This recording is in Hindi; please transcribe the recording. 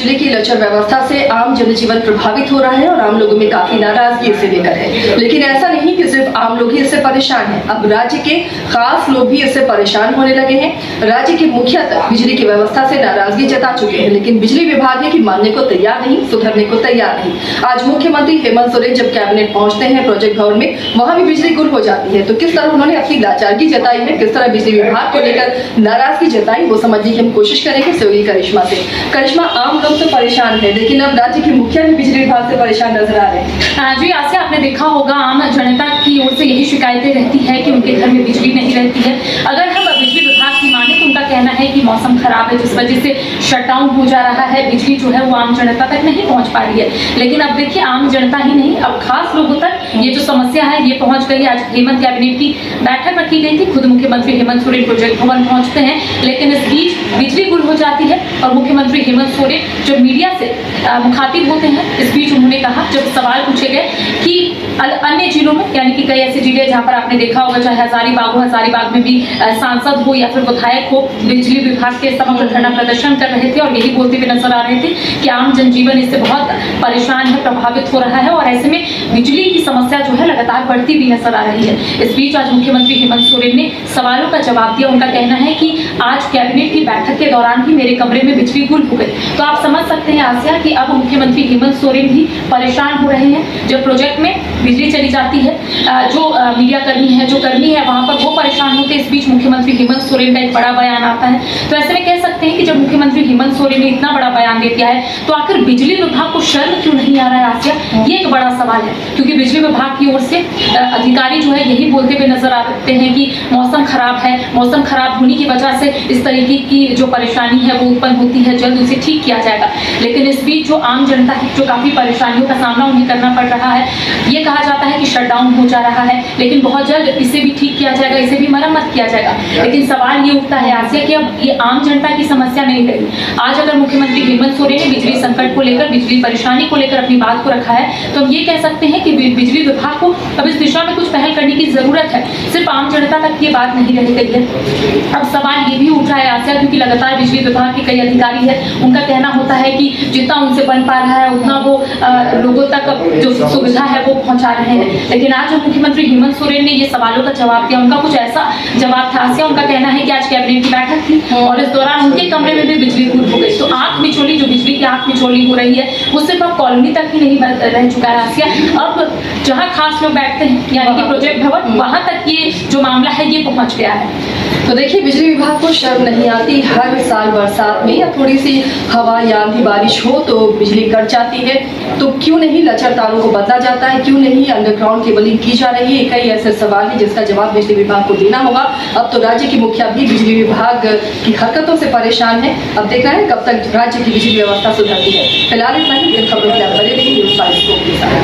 बिजली की लचर व्यवस्था से आम जनजीवन प्रभावित हो रहा है और आम लोगों में काफी नाराजगी इसे लेकर है। लेकिन ऐसा नहीं कि सिर्फ आम लोग ही इससे परेशान हैं, अब राज्य के खास लोग भी इससे परेशान होने लगे हैं। राज्य के मुखिया तक बिजली की व्यवस्था से नाराजगी जता चुके हैं, लेकिन बिजली विभाग है कि मानने को तैयार नहीं, सुधरने को तैयार नहीं। आज मुख्यमंत्री हेमंत सोरेन जब कैबिनेट पहुंचते हैं प्रोजेक्ट भवन में, वहां भी बिजली गुल हो जाती है। तो किस तरह उन्होंने अपनी लाचारगी जताई है, किस तरह बिजली विभाग को लेकर नाराजगी जताई, वो समझने की हम कोशिश करेंगे सहयोगी करिश्मा से। करिश्मा, आम लोग तो परेशान है, लेकिन अब राज्य के मुखिया भी बिजली विभाग से परेशान नजर आ रहे हैं। जी, आज से आपने देखा होगा आम जनता की ओर से यही शिकायतें रहती है कि उनके घर में बिजली नहीं रहती है। अगर हम बिजली विभाग की माने तो उनका कहना है कि मौसम खराब है, जिस वजह से शटडाउन हो जा रहा है, बिजली जो है वो आम जनता तक नहीं पहुंच पा रही है। लेकिन अब देखिए, आम जनता ही नहीं, अब खास लोगों तक ये जो समस्या है ये पहुंच गई। आज हेमंत कैबिनेट की बैठक रखी गई थी, खुद मुख्यमंत्री हेमंत सोरेन प्रोजेक्ट भवन पहुंचते हैं, लेकिन इस बीच बिजली गुल हो जाती है और मुख्यमंत्री हेमंत सोरेन जब मीडिया से मुखातिब होते हैं, इस बीच उन्होंने कहा, जब सवाल पूछे गए कि अन्य जिलों में, यानी कि कई ऐसे जिले जहां पर आपने देखा होगा, चाहे हजारीबाग हो, हजारीबाग में भी सांसद हो या फिर विधायक हो, बिजली विभाग के समक्ष धरना प्रदर्शन कर रहे थे और यही बोलते हुए नजर आ रहे थे कि आम जनजीवन इससे बहुत परेशान है, प्रभावित हो रहा है और ऐसे में बिजली की समस्या जो है लगातार बढ़ती भी नजर आ रही है। इस बीच आज मुख्यमंत्री हेमंत सोरेन ने सवालों का जवाब दिया। उनका कहना है कि आज कैबिनेट की बैठक के दौरान ही मेरे कमरे में बिजली गुल हो गई। तो आप समझ सकते हैं आसिया कि अब मुख्यमंत्री हेमंत सोरेन भी परेशान हो रहे हैं। जब प्रोजेक्ट में बिजली चली जाती है, जो मीडिया कर्मी है, जो कर्मी है वहां पर वो परेशान होते हैं। इस बीच मुख्यमंत्री हेमंत सोरेन का एक बड़ा बयान आता है। तो ऐसे में कह सकते हैं कि जब मुख्यमंत्री हेमंत सोरेन ने इतना बड़ा बयान दे दिया है तो आखिर बिजली विभाग को शर्म क्यों नहीं आ रहा है आसिया, ये एक बड़ा सवाल है। क्योंकि बिजली विभाग की ओर से अधिकारी जो है यही बोलते हुए नजर आते हैं कि मौसम खराब है, मौसम खराब होने की वजह से इस तरीके की जो परेशानी है वो उत्पन्न होती है, जल्द उसे ठीक किया जाएगा। लेकिन इस बीच जो आम जनता है, जो काफी परेशानियों का सामना उन्हें करना पड़ रहा है, ये कहा जाता है कि शटडाउन हो जा रहा है, लेकिन बहुत जल्द इसे भी ठीक किया जाएगा, इसे भी मरम्मत किया जाएगा। लेकिन सवाल ये उठता है आसिया कि अब ये आम जनता की समस्या नहीं रही। आज अगर मुख्यमंत्री हेमंत सोरेन ने बिजली संकट को लेकर, बिजली परेशानी को लेकर अपनी बात को रखा है, तो हम ये कह सकते हैं कि बिजली विभाग को अब इस दिशा में कुछ पहल करने की जरूरत है। सिर्फ आम जनता तक ये बात नहीं रह गई है। अब सवाल ये भी उठ रहा है आसिया, क्योंकि लगातार बिजली विभाग के कई अधिकारी है, उनका कहना होता है कि जितना उनसे बन पा रहा है उतना वो लोगों तक जो सुविधा है वो पहुंचा रहे हैं। लेकिन आज मुख्यमंत्री हेमंत सोरेन ने ये सवालों का जवाब दिया। उनका कुछ ऐसा जवाब था आसिया, उनका कहना है कि आज कैबिनेट की बैठक थी और इस दौरान उनके कमरे में भी बिजली गुल हो गई। तो आंख मिचौली, जो बिजली की आंख मिचौली हो रही है, वो सिर्फ अब कॉलोनी तक ही नहीं रह चुका है आसिया, अब जहाँ खास लोग बैठते हैं यानी कि प्रोजेक्ट भवन, वहां तक ये जो मामला है ये पहुंच गया है। तो देखिए, बिजली विभाग को शर्म नहीं आती, हर साल बरसात में या थोड़ी सी हवा या आंधी बारिश हो तो बिजली कट जाती है। तो क्यों नहीं लचर तारों को बदला जाता है, क्यों नहीं अंडरग्राउंड केबलिंग की जा रही है? कई ऐसे सवाल है जिसका जवाब बिजली विभाग को देना होगा। अब तो राज्य के मुखिया भी बिजली विभाग की हरकतों से परेशान है। अब देखना है कब तक राज्य की बिजली व्यवस्था सुधरती है। फिलहाल इतना ही, खबरों के लिए बने रहिए न्यूज़ 5 को।